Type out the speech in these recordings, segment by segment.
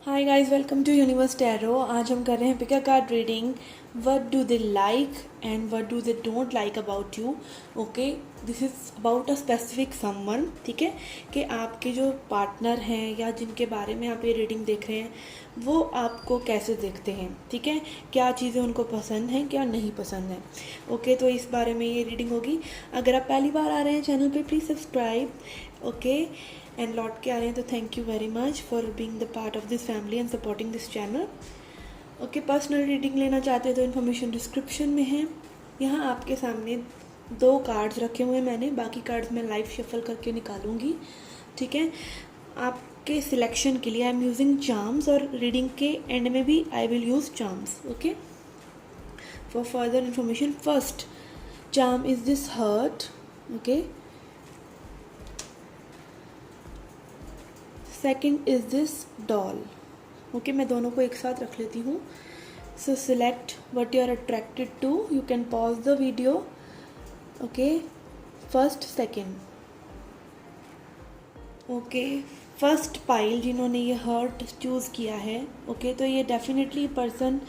Hi guys, welcome to universe tarot. आज हम कर रहे हैं pick a card reading. What do they like and what do they don't like about you. Okay, this is about a specific someone. ठीक है, कि आपके जो पार्टनर हैं या जिनके बारे में आप ये रीडिंग देख रहे हैं वो आपको कैसे देखते हैं। ठीक है, क्या चीज़ें उनको पसंद हैं, क्या नहीं पसंद है। ओके, तो इस बारे में ये रीडिंग होगी। अगर आप पहली बार आ रहे हैं चैनल पे, प्लीज़ सब्सक्राइब। ओके, एंड लौट के आ रहे हैं तो thank you very much for being the part of this family and supporting this channel. Okay, personal reading लेना चाहते हैं तो इन्फॉर्मेशन डिस्क्रिप्शन में है। यहाँ आपके सामने 2 कार्ड्स रखे हुए हैं मैंने, बाकी कार्ड्स मैं लाइव शफल करके निकालूंगी। ठीक है, आपके सिलेक्शन के लिए आई एम यूजिंग चार्म्स, और रीडिंग के एंड में भी I will use charms. Okay, for further information, first charm is this hurt. Okay, second is this doll. Okay, मैं दोनों को एक साथ रख लेती हूँ. So select what you are attracted to. You can pause the video. Okay, first, second. Okay, first pile जिन्होंने ये हर्ट चूज़ किया है। ओके, तो ये डेफिनेटली पर्सन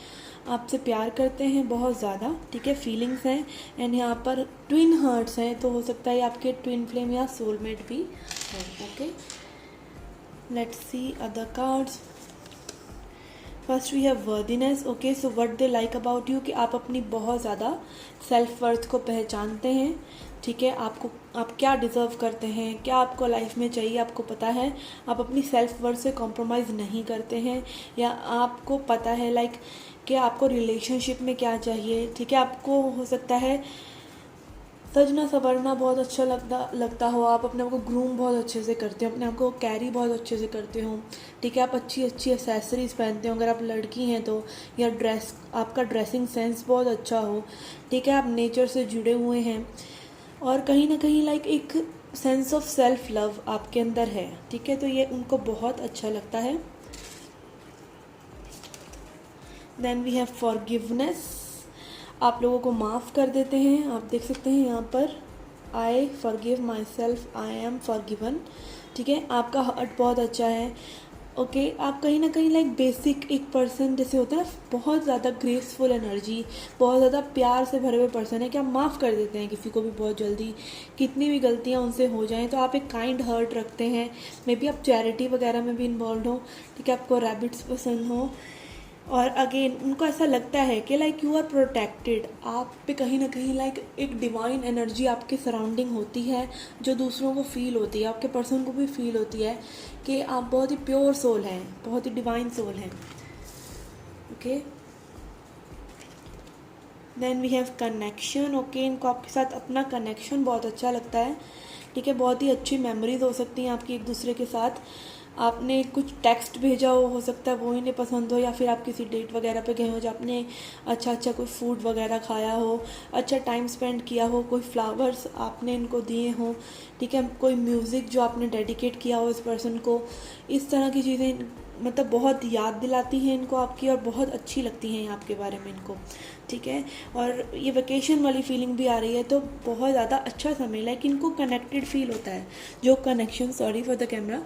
आपसे प्यार करते हैं बहुत ज़्यादा। ठीक है, फीलिंग्स हैं, एंड यहाँ पर ट्विन हर्ट्स हैं, तो हो सकता है आपके ट्विन फ्लेम या सोलमेट भी हो। Okay, let's see other cards. First we have worthiness. Okay, so what they like about you, कि आप अपनी बहुत ज़्यादा सेल्फ वर्थ को पहचानते हैं। ठीक है, आप क्या डिज़र्व करते हैं, क्या आपको लाइफ में चाहिए, आपको पता है। आप अपनी सेल्फ वर्थ से कॉम्प्रोमाइज़ नहीं करते हैं, या आपको पता है कि आपको रिलेशनशिप में क्या चाहिए। ठीक है, आपको हो सकता है सजना संवरना बहुत अच्छा लगता हो, आप अपने आप को ग्रूम बहुत अच्छे से करते हो, अपने आप को कैरी बहुत अच्छे से करते हो। ठीक है, आप अच्छी अच्छी एसेसरीज़ पहनते हो अगर आप लड़की हैं तो, या आपका ड्रेसिंग सेंस बहुत अच्छा हो। ठीक है, आप नेचर से जुड़े हुए हैं, और कहीं ना कहीं एक सेंस ऑफ सेल्फ लव आपके अंदर है। ठीक है, तो ये उनको बहुत अच्छा लगता है। Then we have forgiveness. आप लोगों को माफ़ कर देते हैं। आप देख सकते हैं यहाँ पर, I forgive my self, I am forgiven. ठीक है, आपका हार्ट बहुत अच्छा है। ओके, आप कहीं ना कहीं बेसिक एक पर्सन जैसे होता है ना, बहुत ज़्यादा ग्रेसफुल एनर्जी, बहुत ज़्यादा प्यार से भरे हुए पर्सन है कि आप माफ़ कर देते हैं किसी को भी बहुत जल्दी, कितनी भी गलतियाँ उनसे हो जाएं। तो आप एक काइंड हार्ट रखते हैं। मे बी आप चैरिटी वगैरह में भी इन्वॉल्व हो। ठीक है, आपको रैबिट्स पसंद हो, और अगेन उनको ऐसा लगता है कि यू आर प्रोटेक्टेड। आप पे कहीं ना कहीं एक डिवाइन एनर्जी आपके सराउंडिंग होती है, जो दूसरों को फील होती है, आपके पर्सन को भी फील होती है कि आप बहुत ही प्योर सोल हैं, बहुत ही डिवाइन सोल हैं। Okay, then we have connection. Okay, इनको आपके साथ अपना कनेक्शन बहुत अच्छा लगता है। ठीक है, बहुत ही अच्छी मेमोरीज हो सकती हैं आपकी एक दूसरे के साथ। आपने कुछ टेक्स्ट भेजा हो सकता है वो इन्हें पसंद हो, या फिर आप किसी डेट वगैरह पे गए हो जब आपने अच्छा कोई फूड वगैरह खाया हो, अच्छा टाइम स्पेंड किया हो, कोई फ्लावर्स आपने इनको दिए हो। ठीक है, कोई म्यूज़िक जो आपने डेडिकेट किया हो इस पर्सन को। इस तरह की चीज़ें बहुत याद दिलाती हैं इनको आपकी, और बहुत अच्छी लगती हैं आपके बारे में इनको। ठीक है, और ये वेकेशन वाली फीलिंग भी आ रही है, तो बहुत ज़्यादा अच्छा समय इनको कनेक्टेड फील होता है। जो connection, sorry for the camera,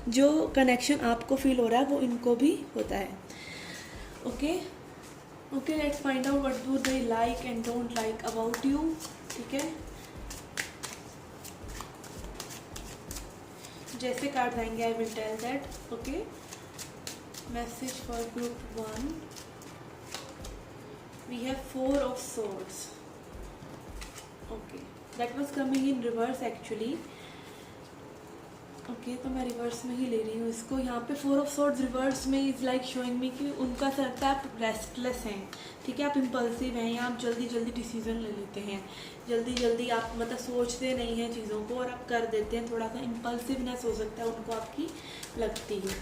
जो कनेक्शन आपको फील हो रहा है वो इनको भी होता है। Okay, let's find out what do they like and don't like about you. ठीक है, जैसे कार्ड आएंगे I will tell that. Okay, message for group 1, we have 4 of swords. Okay, that was coming in reverse actually. Okay, तो मैं reverse में ही ले रही हूँ इसको। यहाँ पे 4 ऑफ swords रिवर्स में इज़ शोइंग मी कि उनका ऐसा लगता है आप रेस्टलेस हैं। ठीक है, आप इम्पल्सिव हैं, या आप जल्दी जल्दी डिसीजन ले लेते हैं, जल्दी आप सोचते नहीं हैं चीज़ों को और आप कर देते हैं। थोड़ा सा इम्पल्सिवनेस हो सकता है उनको आपकी लगती है।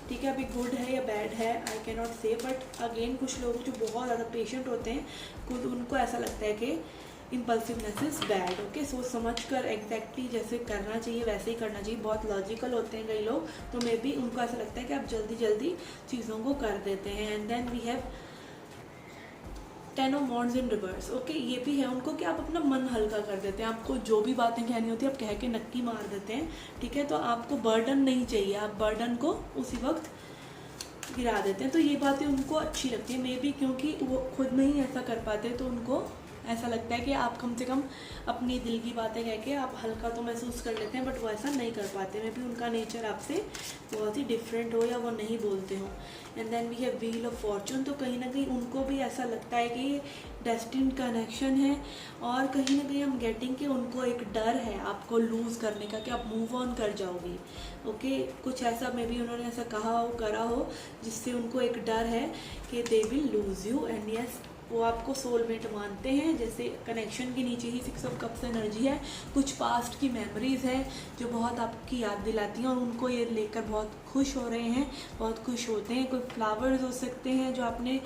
ठीक है, अभी गुड है या बैड है आई कैन नॉट से, बट अगेन कुछ लोग जो बहुत ज़्यादा पेशेंट होते हैं खुद उनको ऐसा लगता है कि इम्पल्सिवनेस इज़ बैड। ओके, सोच समझ कर एग्जैक्टली जैसे करना चाहिए वैसे ही करना चाहिए। बहुत लॉजिकल होते हैं कई लोग, तो मे बी उनको ऐसा लगता है कि आप जल्दी चीज़ों को कर देते हैं। And then we have 10 of wands in reverse. Okay, ये भी है उनको कि आप अपना मन हल्का कर देते हैं। आपको जो भी बातें कहनी होती है आप कह के नक्की मार देते हैं। ठीक है, तो आपको बर्डन नहीं चाहिए, आप बर्डन को उसी वक्त गिरा देते हैं। तो ये बातें उनको अच्छी लगती है, मे बी क्योंकि वो खुद नहीं ऐसा कर पाते, तो उनको ऐसा लगता है कि आप कम से कम अपनी दिल की बातें कह के आप हल्का तो महसूस कर लेते हैं, बट वो ऐसा नहीं कर पाते। मे बी उनका नेचर आपसे बहुत ही डिफरेंट हो या वो नहीं बोलते हो। And then we have wheel of fortune, तो कहीं ना कहीं उनको भी ऐसा लगता है कि ये डेस्टिन्ड कनेक्शन है, और कहीं ना कहीं हम गेटिंग कि उनको एक डर है आपको लूज़ करने का, कि आप मूव ऑन कर जाओगे। ओके, कुछ ऐसा मे बी उन्होंने ऐसा कहा हो, करा हो, जिससे उनको एक डर है कि they will lose you. And yes, वो आपको सोलमेट मानते हैं। जैसे कनेक्शन के नीचे ही 6 ऑफ कप्स एनर्जी है, कुछ पास्ट की मेमोरीज़ है जो बहुत आपकी याद दिलाती हैं, और उनको ये लेकर बहुत खुश हो रहे हैं, बहुत खुश होते हैं। कोई फ्लावर्स हो सकते हैं जो आपने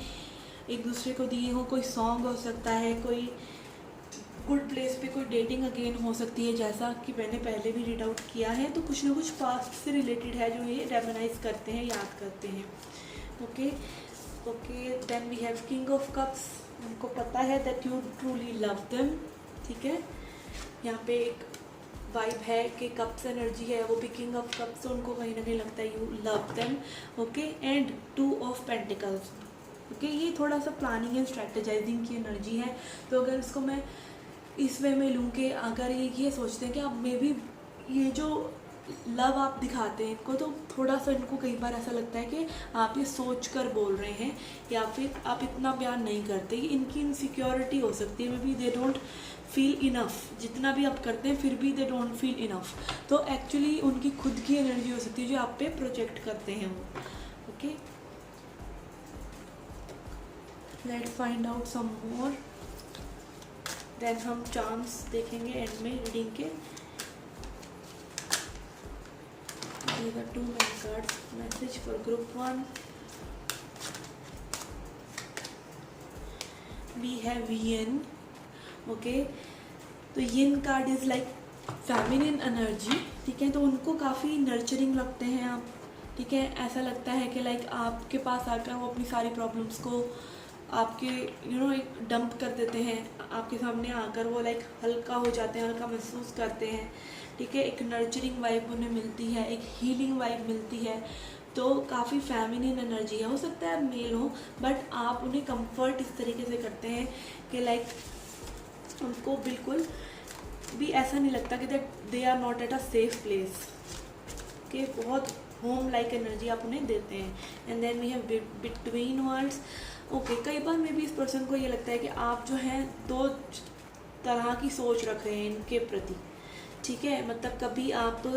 एक दूसरे को दिए हो, कोई सॉन्ग हो सकता है, कोई गुड प्लेस पे कोई डेटिंग अगेन हो सकती है, जैसा कि मैंने पहले भी रीड आउट किया है। तो कुछ ना कुछ पास्ट से रिलेटेड है जो ये रेमनाइज करते हैं, याद करते हैं। Okay, then we have king of cups. उनको पता है that you truly love them. ठीक है, यहाँ पे एक वाइब है कि कप्स एनर्जी है, वो भी किंग ऑफ कप्स, तो उनको कहीं ना कहीं लगता है you love them. Okay, and 2 of pentacles. Okay, ये थोड़ा सा प्लानिंग एंड स्ट्रेटेजाइजिंग की एनर्जी है। तो अगर इसको मैं इस वे में लूँ कि अगर ये सोचते हैं कि आप मे बी ये जो लव आप दिखाते हैं इनको, तो थोड़ा सा इनको कई बार ऐसा लगता है कि आप ये सोच कर बोल रहे हैं, या फिर आप इतना प्यार नहीं करते। ये इनकी इनसिक्योरिटी हो सकती है, may be they don't feel enough. जितना भी आप करते हैं फिर भी दे डोंट फील इनफ। तो एक्चुअली उनकी खुद की एनर्जी हो सकती है जो आप पे प्रोजेक्ट करते हैं वो। Okay, let's find out some more, देन हम चांस देखेंगे एंड में रीडिंग के। These are 2 main cards. Message for group 1. We have yin. Okay, तो yin card is like feminine energy. ठीक है, तो उनको काफ़ी नर्चरिंग लगते हैं आप। ठीक है, ऐसा लगता है कि लाइक आपके पास आकर वो अपनी सारी प्रॉब्लम्स को आपके एक डंप कर देते हैं, आपके सामने आकर वो लाइक हल्का हो जाते हैं, हल्का महसूस करते हैं। ठीक है, एक नर्चरिंग वाइब उन्हें मिलती है, एक हीलिंग वाइब मिलती है। तो काफ़ी फेमिनिन एनर्जी है। हो सकता है मेल हो, बट आप उन्हें कंफर्ट इस तरीके से करते हैं कि लाइक उनको बिल्कुल भी ऐसा नहीं लगता कि that they are not at a safe place. के बहुत होम लाइक एनर्जी आप उन्हें देते हैं। And then we have between worlds. Okay, कई बार में भी इस पर्सन को ये लगता है कि आप जो हैं 2 तरह की सोच रख रहे हैं इनके प्रति। ठीक है, मतलब कभी आप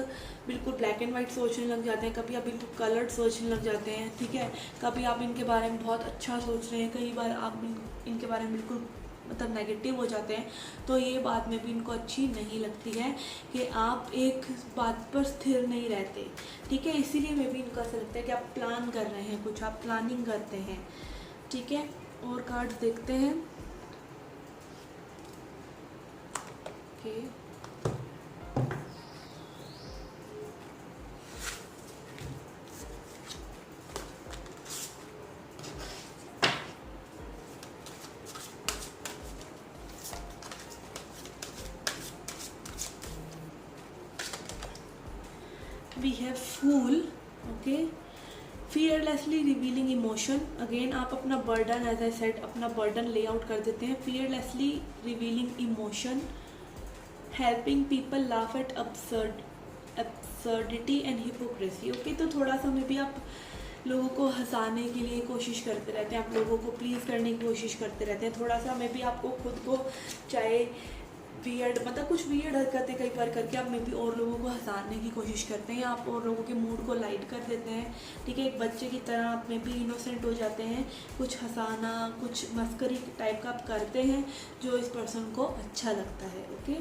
बिल्कुल ब्लैक एंड वाइट सोचने लग जाते हैं, कभी आप बिल्कुल कलर्ड सोचने लग जाते हैं। ठीक है, कभी आप इनके बारे में बहुत अच्छा सोच रहे हैं, कई बार आप इनके बारे में बिल्कुल मतलब नेगेटिव हो जाते हैं। तो ये बात में भी इनको अच्छी नहीं लगती है कि आप एक बात पर स्थिर नहीं रहते। ठीक है, इसीलिए में भी इनको ऐसा लगता है कि आप प्लान कर रहे हैं, कुछ आप प्लानिंग करते हैं। ठीक है, और कार्ड्स देखते हैं। Okay, we have fool. Okay, fearlessly revealing emotion. Again आप अपना बर्डन, एज आई सेड, अपना बर्डन ले आउट कर देते हैं। Fearlessly revealing emotion, helping people laugh at absurdity and hypocrisy. Okay, तो थोड़ा सा में भी आप लोगों को हंसाने के लिए कोशिश करते रहते हैं, आप लोगों को प्लीज़ करने की कोशिश करते रहते हैं। थोड़ा सा में भी आपको खुद को चाहे वियर्ड, मतलब कुछ वियर्ड हरकतें कई बार करके आप में भी और लोगों को हंसाने की कोशिश करते हैं, आप और लोगों के मूड को लाइट कर देते हैं। ठीक है, एक बच्चे की तरह आप में भी इनोसेंट हो जाते हैं, कुछ हंसाना, कुछ मस्करी टाइप का आप करते हैं जो इस पर्सन को अच्छा लगता है। Okay,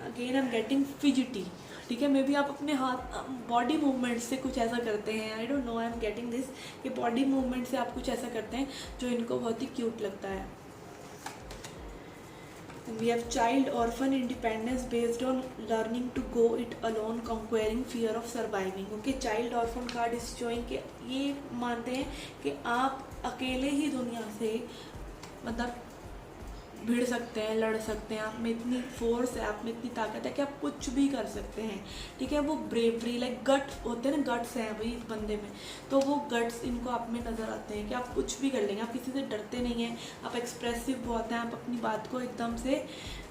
again I am getting fidgety. ठीक है, मे बी आप अपने हाथ बॉडी मूवमेंट से कुछ ऐसा करते हैं, I don't know, I am getting this कि बॉडी मूवमेंट से आप कुछ ऐसा करते हैं जो इनको बहुत ही क्यूट लगता है। We have child orphan independence based on learning to go it alone, conquering fear of surviving. Okay, child orphan card is showing कि ये मानते हैं कि आप अकेले ही दुनिया से मतलब भिड़ सकते हैं, लड़ सकते हैं, आप में इतनी फोर्स है, आप में इतनी ताकत है कि आप कुछ भी कर सकते हैं, ठीक है। वो ब्रेवरी लाइक गट होते हैं ना, गट्स हैं भाई इस बंदे में, तो वो गट्स इनको आप में नज़र आते हैं कि आप कुछ भी कर लेंगे, आप किसी से डरते नहीं हैं, आप एक्सप्रेसिव बहुत हैं, आप अपनी बात को एकदम से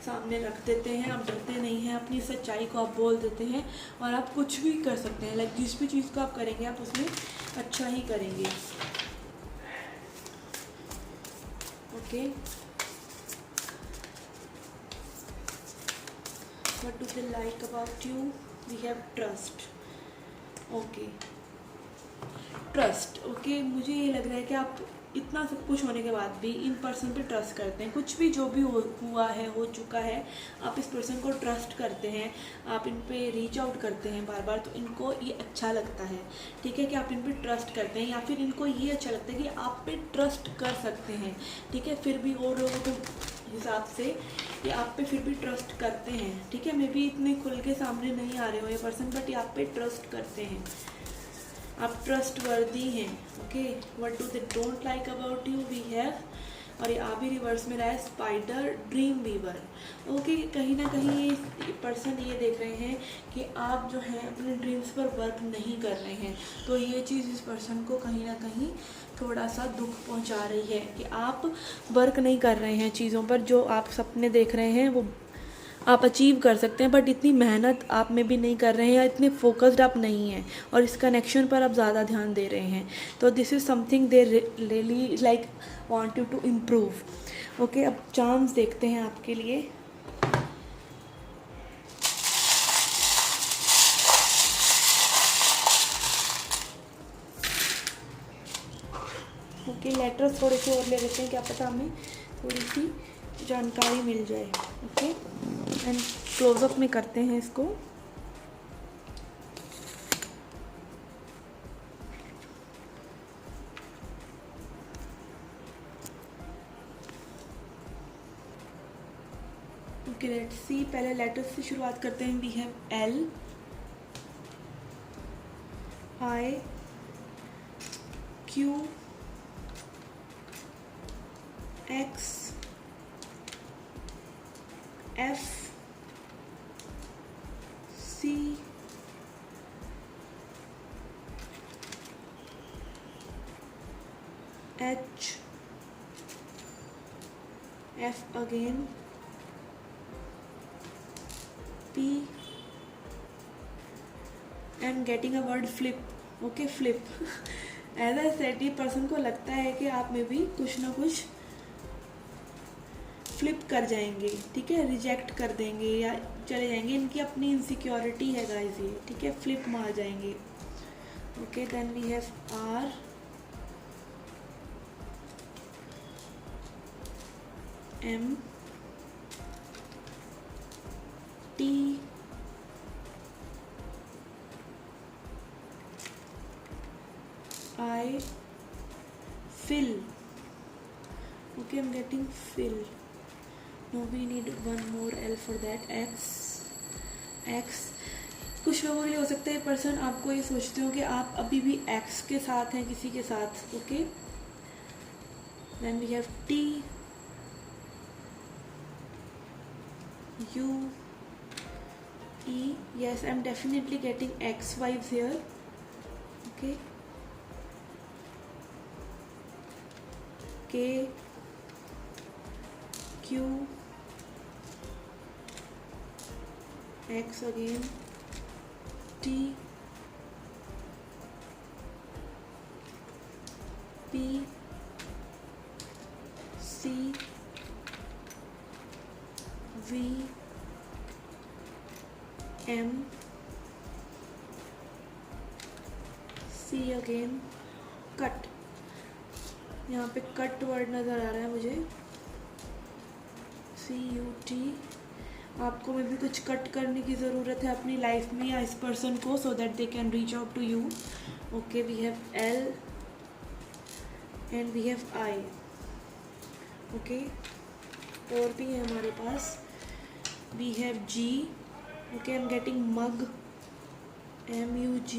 सामने रख देते हैं, आप डरते नहीं हैं, अपनी सच्चाई को आप बोल देते हैं और आप कुछ भी कर सकते हैं। लाइक जिस भी चीज़ को आप करेंगे आप उसमें अच्छा ही करेंगे, okay. What do they like about you? We have trust. Okay. Trust, okay. मुझे ये लग रहा है कि आप इतना सब कुछ होने के बाद भी इन पर्सन पे ट्रस्ट करते हैं। कुछ भी जो भी हुआ है, हो चुका है, आप इस पर्सन को ट्रस्ट करते हैं, आप इन पे रीच आउट करते हैं बार बार, तो इनको ये अच्छा लगता है, ठीक है, कि आप इन पे ट्रस्ट करते हैं, या फिर इनको ये अच्छा लगता है कि आप पे ट्रस्ट कर सकते हैं, ठीक है। फिर भी और लोगों के हिसाब से ये आप पे फिर भी ट्रस्ट करते हैं, ठीक है। मे बी इतने खुल के सामने नहीं आ रहे हो ये पर्सन, बट ये आप पे ट्रस्ट करते हैं, आप ट्रस्ट वर्दी हैं, okay. What do they don't like about you? We have, और ये आ भी रिवर्स में रहा है, स्पाइडर ड्रीम वीवर, ओके। कहीं ना कहीं ये पर्सन ये देख रहे हैं कि आप जो हैं अपने ड्रीम्स पर वर्क नहीं कर रहे हैं, तो ये चीज़ इस पर्सन को कहीं ना कहीं थोड़ा सा दुख पहुंचा रही है कि आप वर्क नहीं कर रहे हैं चीज़ों पर, जो आप सपने देख रहे हैं वो आप अचीव कर सकते हैं, बट इतनी मेहनत आप में भी नहीं कर रहे हैं, या इतने फोकस्ड आप नहीं हैं, और इस कनेक्शन पर आप ज़्यादा ध्यान दे रहे हैं। तो this is something they really like want you to improve, okay. अब चांस देखते हैं आपके लिए। ओके, लेटर्स थोड़े से और ले लेते हैं, क्या पता हमें थोड़ी सी जानकारी मिल जाए, ओके। एंड क्लोजअप में करते हैं इसको। Okay, let's see. पहले लेटर्स से शुरुआत करते हैं। We have L, I, Q, X, F, C, H, F again, P, and getting a word flip, okay, flip. As I said, ये पर्सन को लगता है कि आप में भी कुछ ना कुछ फ्लिप कर जाएंगे, ठीक है, रिजेक्ट कर देंगे या चले जाएंगे, इनकी अपनी इनसिक्योरिटी है गाइस ये, ठीक है, फ्लिप मार जाएंगे, okay. Then we have R, M, T, I, fill, okay, I'm getting fill. No, we need one more L for that. X, कुछ लोगों के लिए हो सकता है पर्सन आपको ये सोचते हो कि आप अभी भी X के साथ हैं किसी के साथ, okay. Then we have T, U, E. Yes, I'm definitely getting X vibes here, okay. K, Q, X again, T, P, C, V, M, C again, cut. यहाँ पे कट वर्ड नज़र आ रहा है मुझे, CUT। आपको में भी कुछ कट करने की ज़रूरत है अपनी लाइफ में या इस पर्सन को, so that they can reach out to you, okay. We have L and we have I, okay. और भी है हमारे पास, we have G, okay. I am getting mug, MUG।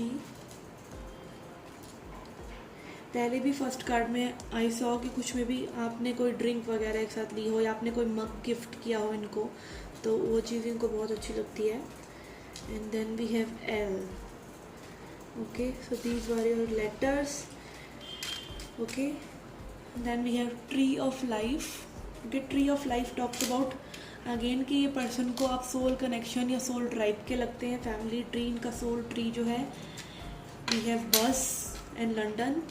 पहले भी फर्स्ट कार्ड में आई सॉ कि कुछ में भी आपने कोई ड्रिंक वगैरह एक साथ ली हो या आपने कोई मग गिफ्ट किया हो इनको, तो वो चीज़ इनको बहुत अच्छी लगती है। And then we have L. Okay, so these were your letters. Okay, then we have tree of life. Okay, tree of life talks about again कि ये पर्सन को आप सोल कनेक्शन या सोल ट्राइब के लगते हैं। फैमिली ट्री, इनका soul tree जो है। We have bus and London.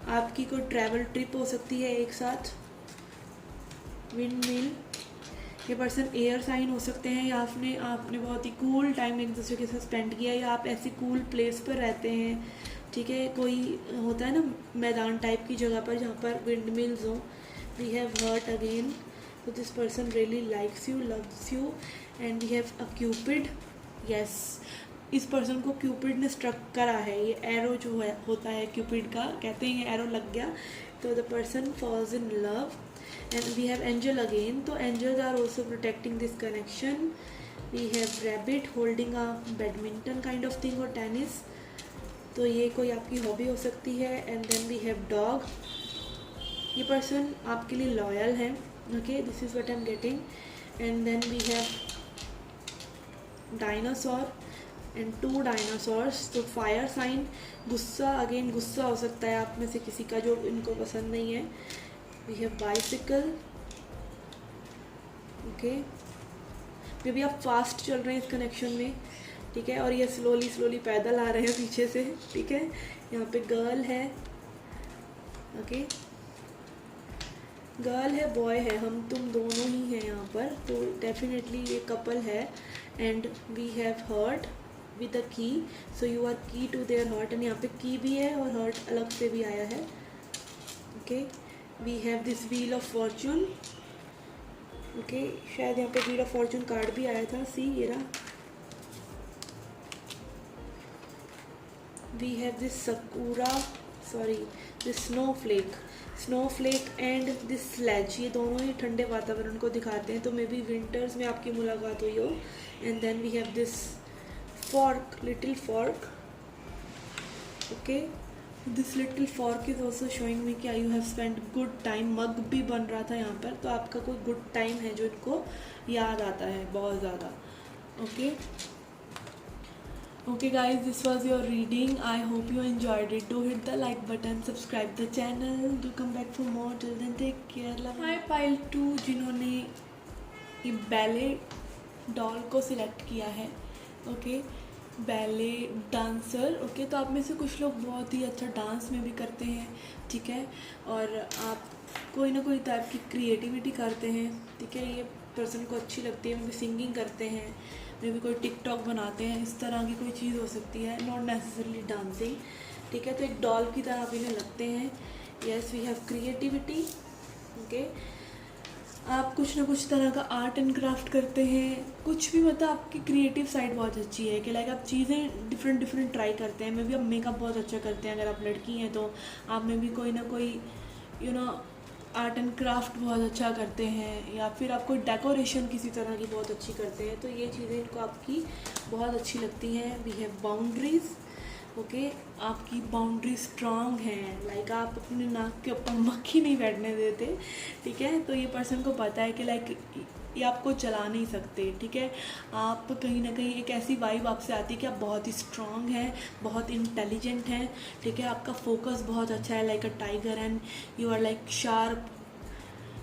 आपकी कोई ट्रैवल ट्रिप हो सकती है एक साथ। विंड मिल, ये पर्सन एयर साइन हो सकते हैं या आपने बहुत ही कूल टाइम एक दूसरे के साथ स्पेंड किया या आप ऐसी कूल प्लेस पर रहते हैं, ठीक है। कोई होता है ना मैदान टाइप की जगह पर जहाँ पर विंड मिल्स हो। We have heart again, so this person really likes you, loves you, and we have a cupid. yes, इस पर्सन को क्यूपिड ने स्ट्रक करा है। ये एरो जो है होता है क्यूपिड का, कहते हैं ये एरो लग गया तो the person falls in love. And we have angel again, तो angels are also protecting this connection. We have rabbit holding a badminton kind of thing और टेनिस, तो ये कोई आपकी हॉबी हो सकती है। And then we have dog, ये पर्सन आपके लिए लॉयल है। okay, this is what I'm getting. And then we have dinosaur and 2 dinosaurs. तो फायर साइन, गुस्सा, अगेन गुस्सा हो सकता है आप में से किसी का जो इनको पसंद नहीं है। We have bicycle. Okay, may आप फास्ट चल रहे हैं इस कनेक्शन में, ठीक है, और ये स्लोली स्लोली पैदल आ रहे हैं पीछे से, ठीक है। यहाँ पे गर्ल है, ओके, गर्ल है, बॉय है, हम तुम दोनों ही हैं यहाँ पर, तो डेफिनेटली ये कपल है। And we have heart with a key, so you are the key to हर्ट। एंड यहाँ पे की भी है और हर्ट अलग से भी आया है। Okay, we have this wheel of fortune. Okay, शायद यहाँ पे व्हील ऑफ फॉर्चून कार्ड भी आया था। सी, ये रहा। We have this sakura, sorry this snowflake and this sledge, ये दोनों ही ठंडे वातावरण को दिखाते हैं, तो मे बी विंटर्स में आपकी मुलाकात हुई हो। And then we have this fork, little fork. Okay, this little fork is also showing me कि you have spend good time. Mug भी बन रहा था यहाँ पर, तो आपका कोई गुड टाइम है जो इनको याद आता है बहुत ज़्यादा। Okay, okay guys, this was your reading. I hope you enjoyed it. Do hit the like button, subscribe the channel, do come back for more. Till then, take care, love. Hi pile 2 जिन्होंने ये ballet doll को select किया है। Okay, ballet dancer. Okay, तो आप में से कुछ लोग बहुत ही अच्छा डांस में भी करते हैं, ठीक है, और आप कोई ना कोई टाइप की क्रिएटिविटी करते हैं, ठीक है। ये पर्सन को अच्छी लगती है, मे भी सिंगिंग करते हैं, मे भी कोई टिकटॉक बनाते हैं, इस तरह की कोई चीज़ हो सकती है, नॉट नेसेसरली डांसिंग, ठीक है। तो एक डॉल की तरह आप इन्हें लगते हैं। Yes, we have creativity. Okay, आप कुछ ना कुछ तरह का आर्ट एंड क्राफ्ट करते हैं, कुछ भी, मतलब आपकी क्रिएटिव साइड बहुत अच्छी है कि लाइक आप चीज़ें डिफरेंट ट्राई करते हैं। मे भी आप मेकअप बहुत अच्छा करते हैं, अगर आप लड़की हैं तो आप में भी कोई ना कोई आर्ट एंड क्राफ्ट बहुत अच्छा करते हैं, या फिर आप कोई डेकोरेशन किसी तरह की बहुत अच्छी करते हैं, तो ये चीज़ें इनको आपकी बहुत अच्छी लगती हैं। We have boundaries. ओके, आपकी बाउंड्री स्ट्रांग है, लाइक आप अपने नाक के ऊपर मक्खी नहीं बैठने देते, ठीक है। तो ये पर्सन को पता है कि लाइक ये आपको चला नहीं सकते, ठीक है। आप कहीं ना कहीं एक ऐसी वाइब आपसे आती है कि आप बहुत ही स्ट्रांग हैं, बहुत इंटेलिजेंट हैं, ठीक है। आपका फोकस बहुत अच्छा है, like a tiger, and you are like sharp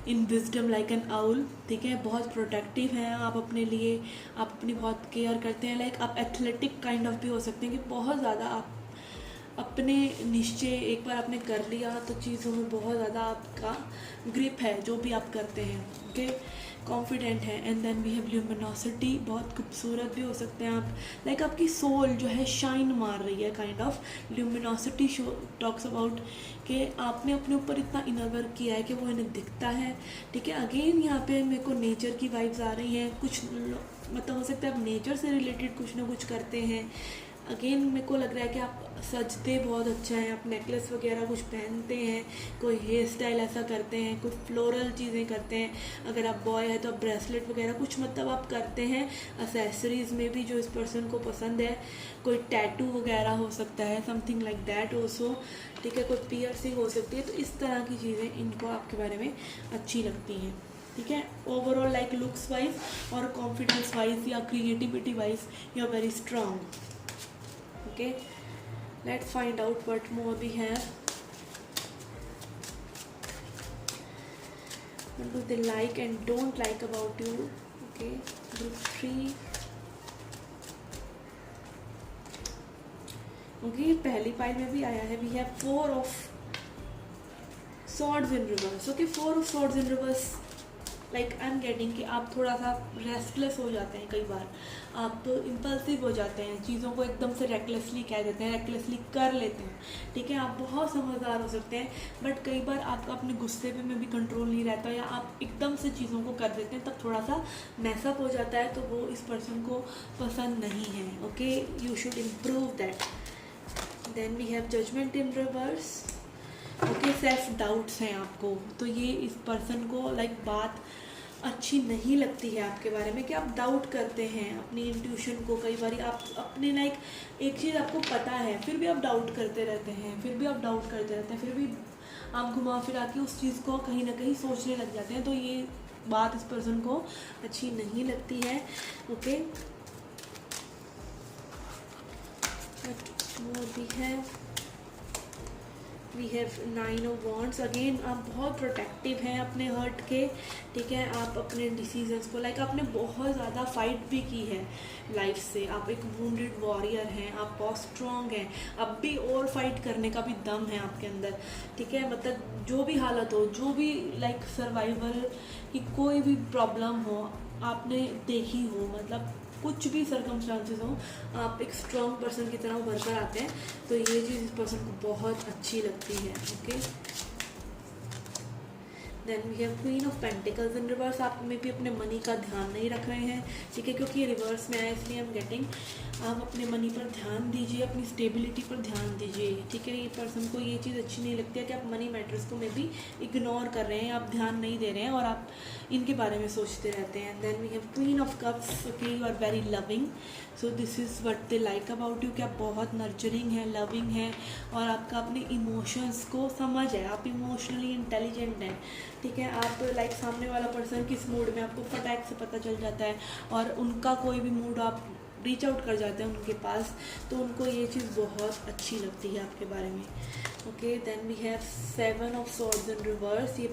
in wisdom like an owl, ठीक है। बहुत प्रोटेक्टिव हैं आप अपने लिए, आप अपनी बहुत केयर करते हैं, लाइक आप एथलेटिक काइंड ऑफ भी हो सकते हैं कि बहुत ज़्यादा आप अपने निश्चय एक बार आपने कर लिया तो चीज़ों में बहुत ज़्यादा आपका ग्रिप है जो भी आप करते हैं, ओके। कॉन्फिडेंट है। And then we have luminosity, बहुत खूबसूरत भी हो सकते हैं आप, लाइक आपकी सोल जो है शाइन मार रही है kind of. Luminosity show talks about कि आपने अपने ऊपर इतना इनर वर्क किया है कि वो इन्हें दिखता है, ठीक है। अगेन यहाँ पे मेरे को नेचर की वाइब्स आ रही हैं, कुछ मतलब हो सकता है आप नेचर से रिलेटेड कुछ ना कुछ करते हैं, अगेन मेरे को लग रहा है कि आप सजते बहुत अच्छा है, आप नेकलेस वगैरह कुछ पहनते हैं, कोई हेयर स्टाइल ऐसा करते हैं, कुछ फ्लोरल चीज़ें करते हैं, अगर आप बॉय है तो आप ब्रेसलेट वगैरह कुछ मतलब आप करते हैं। असेसरीज़ में भी जो इस पर्सन को पसंद है, कोई टैटू वगैरह हो सकता है, समथिंग लाइक दैट ऑल्सो, ठीक है, कोई पियर्सिंग हो सकती है। तो इस तरह की चीज़ें इनको आपके बारे में अच्छी लगती हैं, ठीक है। ओवरऑल लाइक लुक्स वाइज और कॉन्फिडेंस वाइज या creativity wise you are very strong, okay. Let's find out what more we have. What do they like and don't like about you? Okay, group 3. Okay, पहली pile में भी आया है, we have 4 of swords in reverse. Okay, 4 of swords in reverse. Like I am getting कि आप थोड़ा सा restless हो जाते हैं, कई बार आप इम्पल्सिव हो जाते हैं, चीज़ों को एकदम से रेकलेसली कह देते हैं, रेकलेसली कर लेते हैं, ठीक है। आप बहुत समझदार हो सकते हैं, बट कई बार आपका अपने गुस्से पे में भी कंट्रोल नहीं रहता, या आप एकदम से चीज़ों को कर देते हैं, तब थोड़ा सा मैसअप हो जाता है, तो वो इस पर्सन को पसंद नहीं है। Okay, you should improve that. Then we have judgement in reverse. Okay, self doubts हैं आपको, तो ये इस पर्सन को लाइक बात अच्छी नहीं लगती है आपके बारे में कि आप डाउट करते हैं अपनी इंट्यूशन को। कई बार आप अपने लाइक एक चीज़ आपको पता है, फिर भी आप डाउट करते रहते हैं, फिर भी आप डाउट करते रहते हैं, फिर भी आप घुमा फिरा के उस चीज़ को कहीं ना कहीं सोचने लग जाते हैं। तो ये बात इस पर्सन को अच्छी नहीं लगती है। Okay, we have 9 of wands. Again आप बहुत प्रोटेक्टिव हैं अपने हर्ट के, ठीक है। आप अपने डिसीजंस को लाइक आपने बहुत ज़्यादा फाइट भी की है लाइफ से, आप एक वुंडेड वॉरियर हैं, आप बहुत स्ट्रॉन्ग हैं, अब भी और फाइट करने का भी दम है आपके अंदर, ठीक है। मतलब जो भी हालत हो, जो भी लाइक सर्वाइवल की कोई भी प्रॉब्लम हो आपने देखी हो, मतलब कुछ भी सर्कमस्टांसेस हो, आप एक स्ट्रॉन्ग पर्सन की तरह उभर कर आते हैं। तो ये चीज़ इस पर्सन को बहुत अच्छी लगती है। Okay, then we have queen of pentacles in reverse. आप में भी अपने मनी का ध्यान नहीं रख रहे हैं, ठीक है, क्योंकि ये रिवर्स में आया इसलिए हम गेटिंग। आप अपने मनी पर ध्यान दीजिए, अपनी स्टेबिलिटी पर ध्यान दीजिए, ठीक है। ये पर्सन को ये चीज़ अच्छी नहीं लगती है कि आप मनी मैटर्स को में भी इग्नोर कर रहे हैं, आप ध्यान नहीं दे रहे हैं और आप इनके बारे में सोचते रहते हैं। Then we have queen of cups. Okay, you are very loving, so this is what they like about you कि आप बहुत नर्चरिंग हैं, लविंग हैं, और आपका अपने इमोशंस को समझ है, आप इमोशनली इंटेलिजेंट हैं, ठीक है। आप लाइक सामने वाला पर्सन किस मूड में आपको फटाक से पता चल जाता है, और उनका कोई भी मूड आप रीच आउट कर जाते हैं उनके पास, तो उनको ये चीज़ बहुत अच्छी लगती है आपके बारे में। Okay, then we have 7 of swords in reverse. ये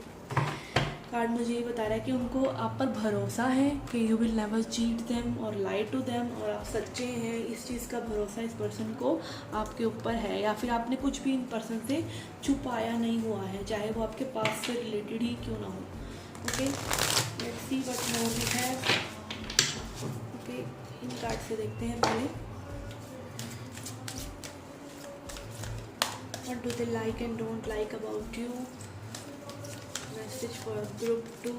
कार्ड मुझे ये बता रहा है कि उनको आप पर भरोसा है कि you will never cheat them और लाई टू देम, और आप सच्चे हैं, इस चीज़ का भरोसा इस पर्सन को आपके ऊपर है, या फिर आपने कुछ भी इन पर्सन से छुपाया नहीं हुआ है, चाहे वो आपके पास से रिलेटेड ही क्यों ना हो। Okay, let's see what more we have. Okay, इन कार्ड से देखते हैं पहले what do they like and don't like about you. Message for group 2.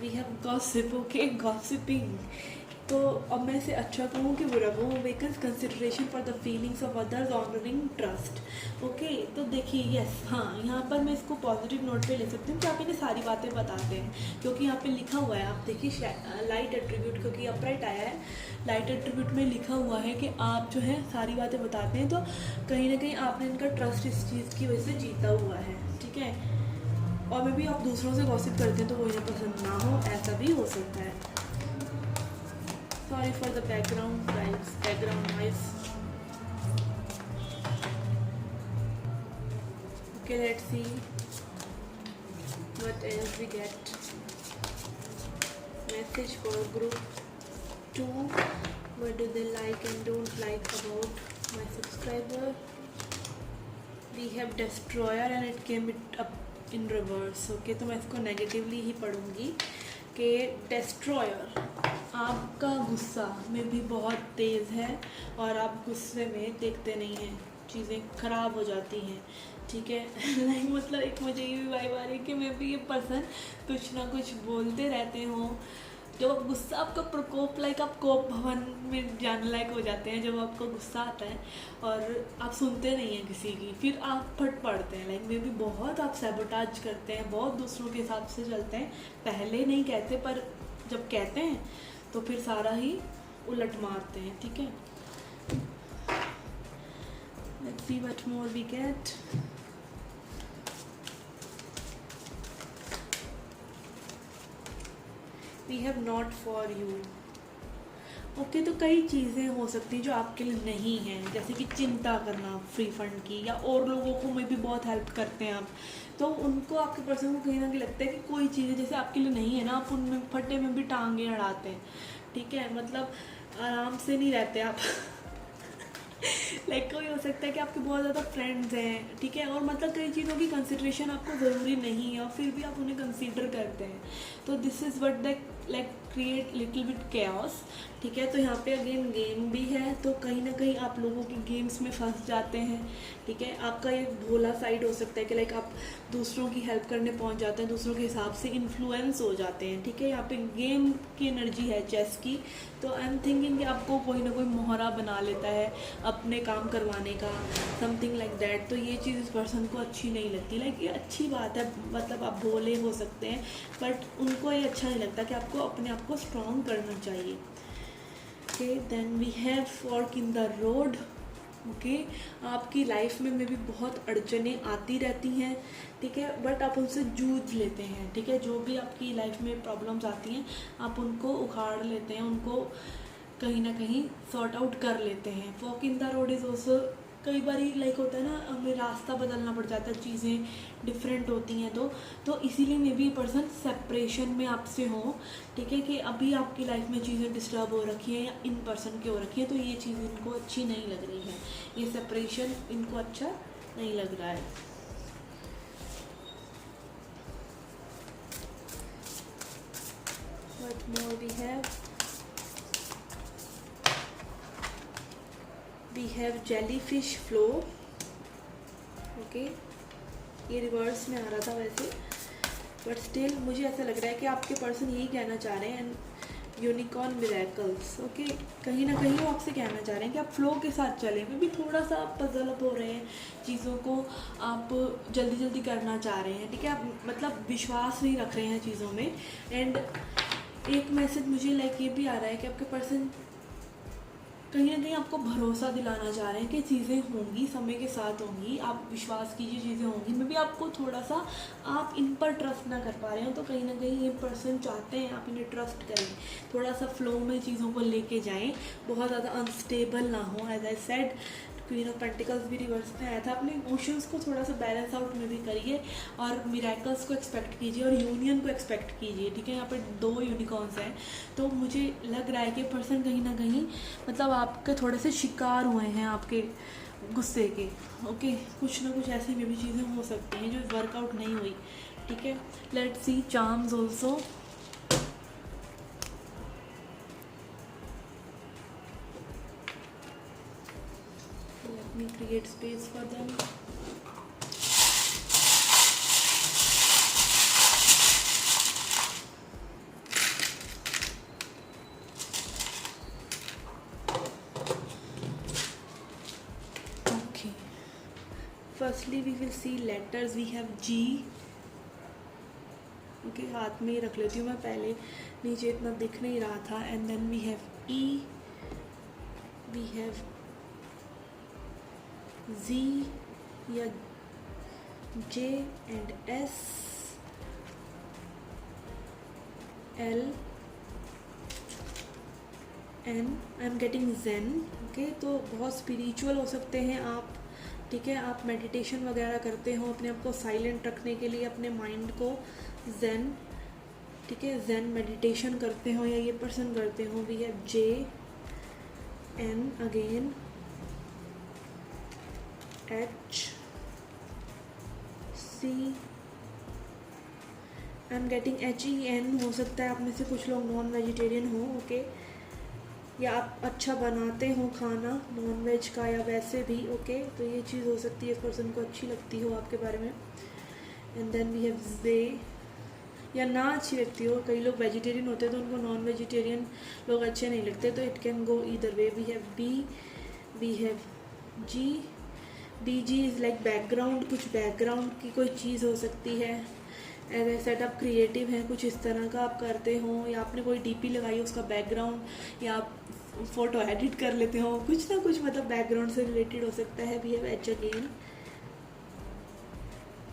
We have gossip. Okay, gossiping. तो अब मैं इसे अच्छा कहूँ कि बुरा कहूँ, wakens consideration for the feelings of others, honouring trust. Okay, तो देखिए यस, हाँ, यहाँ पर मैं इसको पॉजिटिव नोट पे ले सकती हूँ कि आप इन्हें सारी बातें बताते हैं, क्योंकि यहाँ पे लिखा हुआ है, आप देखिए लाइट एट्रीब्यूट, क्योंकि अपराइट आया है, लाइट एट्रीब्यूट में लिखा हुआ है कि आप जो है सारी बातें बताते हैं, तो कहीं ना कहीं आपने इनका ट्रस्ट इस चीज़ की वजह से जीता हुआ है, ठीक है। और मे भी आप दूसरों से गॉसिप करते हैं तो वो इन्हें पसंद ना हो, ऐसा भी हो सकता है। Sorry for the background guys, background noise. Okay, let's see what else we get. Message for group 2. What do they like and don't like about my subscriber? We have destroyer and it came up in reverse. Okay, तो मैं इसको negatively ही पढ़ूंगी कि destroyer आपका गुस्सा में भी बहुत तेज़ है, और आप गुस्से में देखते नहीं हैं, चीज़ें ख़राब हो जाती हैं, ठीक है। लाइक मतलब एक मुझे ये भी वाइब आ रही है कि मैं भी ये पर्सन कुछ ना कुछ बोलते रहते हों, जब आप गुस्सा आपका प्रकोप लाइक आप कोप भवन में जाने लायक हो जाते हैं, जब आपको गुस्सा आता है और आप सुनते नहीं हैं किसी की, फिर आप फट पड़ते हैं। लाइक मे भी बहुत आप सैबोटाज करते हैं, बहुत दूसरों के हिसाब से चलते हैं, पहले नहीं कहते पर जब कहते हैं तो फिर सारा ही उलट मारते हैं। ठीक है, let's see what more we get. We have knot for you. Okay, तो कई चीज़ें हो सकती हैं जो आपके लिए नहीं हैं, जैसे कि चिंता करना फ्री फंड की, या और लोगों को में भी बहुत हेल्प करते हैं आप, तो उनको आपके पर्सन को कहीं ना कहीं लगता है कि कोई चीज़ें जैसे आपके लिए नहीं है ना, आप उनमें फटे में भी टांगे अड़ाते हैं। ठीक है, मतलब आराम से नहीं रहते आप लाइक कोई हो सकता है कि आपके बहुत ज़्यादा फ्रेंड्स हैं, ठीक है, और मतलब कई चीज़ों की कंसिड्रेशन आपको ज़रूरी नहीं है और फिर भी आप उन्हें कंसीडर करते हैं, तो this is what that like create little bit chaos. ठीक है, तो यहाँ पे अगेन गेम भी है, तो कहीं ना कहीं आप लोगों के गेम्स में फंस जाते हैं। ठीक है, आपका एक भोला साइड हो सकता है कि लाइक आप दूसरों की हेल्प करने पहुँच जाते हैं, दूसरों के हिसाब से इन्फ्लुएंस हो जाते हैं। ठीक है, यहाँ पे गेम की एनर्जी है चेस की, तो आई एम थिंकिंग कि आपको कोई ना कोई मोहरा बना लेता है अपने काम करवाने का, समथिंग लाइक दैट। तो ये चीज़ इस पर्सन को अच्छी नहीं लगती। लाइक ये अच्छी बात है, मतलब आप भोले हो सकते हैं, बट उनको ये अच्छा नहीं लगता कि आपको अपने आप को स्ट्रॉन्ग करना चाहिए। Okay, then we have fork in the road. Okay, आपकी लाइफ में भी बहुत अड़चनें आती रहती हैं। ठीक है, बट आप उनसे जूझ लेते हैं। ठीक है, जो भी आपकी लाइफ में प्रॉब्लम्स आती हैं आप उनको उखाड़ लेते हैं, उनको कहीं ना कहीं सॉर्ट आउट कर लेते हैं। Walk in the road is also कई बार लाइक होता है ना, हमें रास्ता बदलना पड़ जाता है, चीज़ें डिफरेंट होती हैं, तो इसीलिए मे बी पर्सन सेपरेशन में आपसे हो। ठीक है, कि अभी आपकी लाइफ में चीज़ें डिस्टर्ब हो रखी हैं या इन पर्सन की हो रखी है, तो ये चीज़ इनको अच्छी नहीं लग रही है, ये सेपरेशन इनको अच्छा नहीं लग रहा है। What more we have? We have jellyfish flow. Okay, ये रिवर्स में आ रहा था वैसे, बट स्टिल मुझे ऐसा लग रहा है कि आपके पर्सन यही कहना चाह रहे हैं, एंड यूनिकॉर्न मिरेकल्स। ओके, कहीं ना कहीं वो आपसे कहना चाह रहे हैं कि आप फ्लो के साथ चलें, में भी थोड़ा सा आप पजल अप हो रहे हैं, चीज़ों को आप जल्दी जल्दी करना चाह रहे हैं। ठीक है, आप मतलब विश्वास नहीं रख रहे हैं चीज़ों में। एंड एक मैसेज मुझे लाइक ये भी आ रहा है कि आपके पर्सन कहीं ना कहीं आपको भरोसा दिलाना चाह रहे हैं कि चीज़ें होंगी, समय के साथ होंगी, आप विश्वास कीजिए, चीज़ें होंगी। मे भी आपको थोड़ा सा आप इन पर ट्रस्ट ना कर पा रहे हो, तो कहीं ना कहीं ये पर्सन चाहते हैं आप इन्हें ट्रस्ट करें, थोड़ा सा फ्लो में चीज़ों को लेके जाएं, बहुत ज़्यादा अनस्टेबल ना हो। As I said, queen of pentacles भी रिवर्स में आया था। अपने इमोशंस को थोड़ा सा बैलेंस आउट में भी करिए, और मिरेकल्स को एक्सपेक्ट कीजिए, और यूनियन को एक्सपेक्ट कीजिए। ठीक है, यहाँ पे 2 यूनिकॉर्न्स हैं, तो मुझे लग रहा है कि पर्सन कहीं ना कहीं मतलब आपके थोड़े से शिकार हुए हैं आपके गुस्से के। ओके, कुछ ना कुछ ऐसी में भी चीज़ें हो सकती हैं जो वर्कआउट नहीं हुई। ठीक है, let's C charms also. Let me create space for them. Okay. Firstly, we will see letters. We have G. Okay, हाथ में ही रख लेती हूँ मैं, पहले नीचे इतना दिख नहीं रहा था. And then we have E. We have Z या J and S, L, N. I am getting zen. Okay, तो बहुत स्पिरिचुअल हो सकते हैं आप. ठीक है, आप मेडिटेशन वगैरह करते हो अपने आप को साइलेंट रखने के लिए, अपने माइंड को zen. ठीक है, zen मेडिटेशन करते हो या ये पर्सन करते हो. We have J, N again, H, C. I am getting HEN. हो सकता है आप में से कुछ लोग नॉन वेजिटेरियन हो. ओके, या आप अच्छा बनाते हो खाना नॉन वेज का या वैसे भी. ओके, तो ये चीज़ हो सकती है इस पर्सन को अच्छी लगती हो आपके बारे में. एंड देन वी हैव जे. या ना अच्छी लगती हो। कई लोग वेजिटेरियन होते हैं तो उनको नॉन वेजिटेरियन लोग अच्छे नहीं लगते, तो it can go either way. We have B, we have G. B G is like background, कुछ बैकग्राउंड की कोई चीज़ हो सकती है। एज ए सेट आप क्रिएटिव हैं, कुछ इस तरह का आप करते हो, या आपने कोई डीपी लगाई हो उसका बैकग्राउंड, या आप फोटो एडिट कर लेते हो, कुछ ना कुछ मतलब बैकग्राउंड से रिलेटेड हो सकता है। We have H again,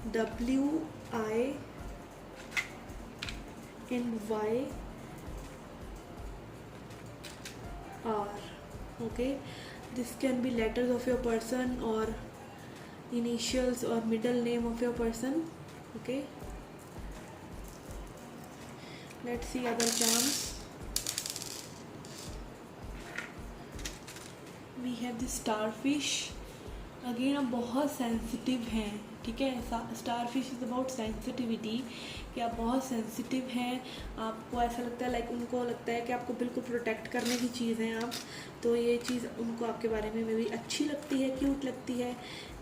W I and Y R. Okay, this can be letters of your person or initials or middle name of your person. Okay, let's see other charms. We have the starfish. Again आप बहुत sensitive हैं, ठीक है। Starfish is about sensitivity, कि आप बहुत sensitive हैं। आपको ऐसा लगता है लाइक उनको लगता है कि आपको बिल्कुल प्रोटेक्ट करने की चीज़ हैं आप, तो ये चीज़ उनको आपके बारे में भी अच्छी लगती है, क्यूट लगती है।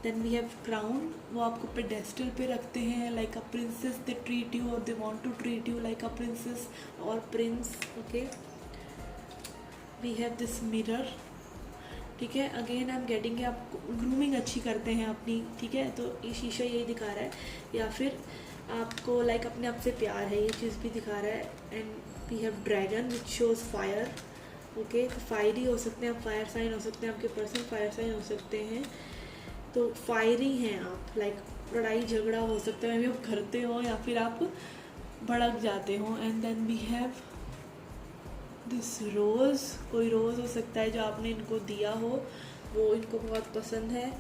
देन वी हैव क्राउन, वो आपको पेडेस्टल पे रखते हैं, like a princess they treat you, और they want to treat you like a princess और prince. Okay, we have this mirror, ठीक है। अगेन आई एम गेटिंग कि आप ग्रूमिंग अच्छी करते हैं अपनी, ठीक है, तो ये शीशा यही दिखा रहा है। या फिर आपको लाइक अपने आप से प्यार है, ये चीज़ भी दिखा रहा है। And we have dragon which shows fire. Okay, तो फायरी हो सकते हैं आप, फायर साइन हो सकते हैं आपके पर्सन, फायर साइन हो सकते हैं, तो फायरी हैं आप, लाइक लड़ाई झगड़ा हो सकता है, आप करते हो या फिर आप भड़क जाते हो। And then we have this rose, कोई रोज़ हो सकता है जो आपने इनको दिया हो, वो इनको बहुत पसंद है,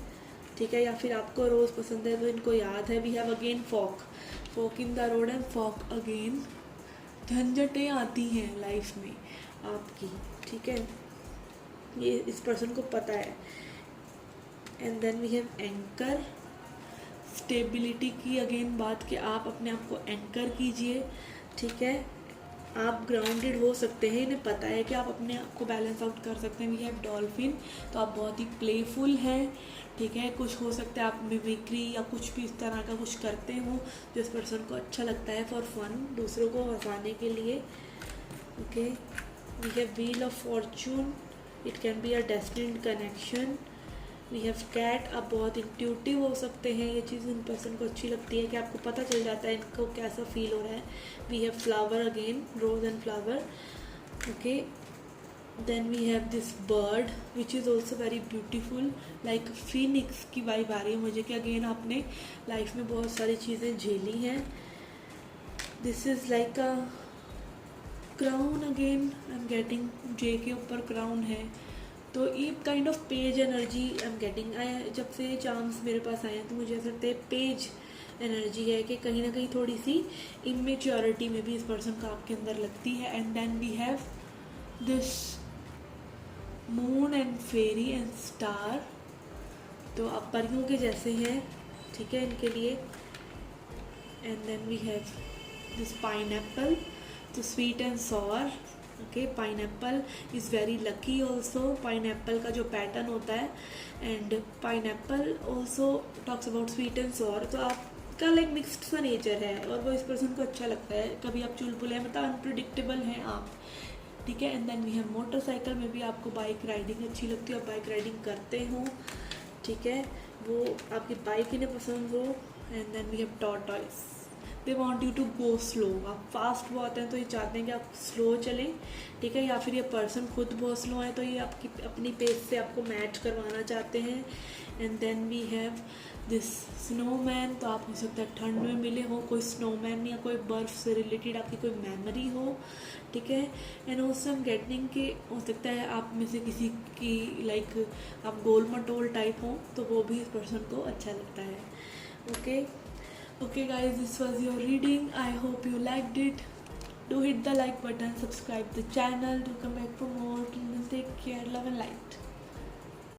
ठीक है, या फिर आपको रोज़ पसंद है तो इनको याद है। We have again fork, fork in the road and fork again. झंझटें आती हैं लाइफ में आपकी, ठीक है, ये इस पर्सन को पता है। And then we have anchor, stability की अगेन बात कि आप अपने आप को एंकर कीजिए, ठीक है। आप ग्राउंडेड हो सकते हैं, इन्हें पता है कि आप अपने आप को बैलेंस आउट कर सकते हैं। वी हैव डॉल्फिन, तो आप बहुत ही प्लेफुल हैं, ठीक है। कुछ हो सकता है आप मिमिक्री या कुछ भी इस तरह का कुछ करते हो जो इस पर्सन को अच्छा लगता है, फॉर फन, दूसरों को हंसाने के लिए। Okay, we have wheel of fortune, it can be a destined connection. We have cat, आप बहुत इंट्यूटिव हो सकते हैं, ये चीज़ इन पर्सन को अच्छी लगती है कि आपको पता चल जाता है इनको कैसा फील हो रहा है। We have flower again, rose and flower. Okay, then we have this bird which is also very beautiful, like phoenix की वाइब आ रही है मुझे कि अगेन आपने लाइफ में बहुत सारी चीज़ें झेली हैं। This is like a crown again, I am getting J के ऊपर क्राउन है, तो ये kind of page energy I am getting. जब से ये चार्म्स मेरे पास आए हैं तो मुझे ऐसा लगता है पेज एनर्जी है कि कहीं ना कहीं थोड़ी सी इमेच्योरिटी में भी इस पर्सन का आपके अंदर लगती है। And then we have this moon and fairy and star, तो आप परियों के जैसे हैं, ठीक है, इनके लिए। And then we have this pineapple, तो sweet and sour. Okay, pineapple is very lucky also, pineapple का जो पैटर्न होता है, and pineapple also talks about sweet and sour, तो आपका लाइक मिक्स्ड सा नेचर है और वो इस पर्सन को अच्छा लगता है। कभी आप चुलबुले हैं, मतलब अनप्रिडिक्टेबल हैं आप, ठीक है। And then we have motorcycle, में भी आपको बाइक राइडिंग अच्छी लगती है और बाइक राइडिंग करते हो, ठीक है, वो आपकी बाइक इन्हें पसंद हो। And then we have tortoise, they want you to go slow, आप फास्ट बहुत हैं तो ये चाहते हैं कि आप स्लो चलें, ठीक है, या फिर ये पर्सन खुद बहुत स्लो है तो ये आपकी अपनी पेस से आपको मैच करवाना चाहते हैं। And then we have this snowman, तो आप हो सकता है ठंड में मिले हो कोई स्नोमैन या कोई बर्फ़ से रिलेटेड आपकी कोई मेमोरी हो, ठीक है। एंड ऑल्सो हम गेटिंग के हो सकता है आप में से किसी की लाइक आप गोल मटोल टाइप हो, तो वो भी इस पर्सन को अच्छा लगता है। Okay, okay guys, this was your reading. I hope you liked it. Do hit the like button, subscribe the channel, do come back for more. Till then, take care, love and light.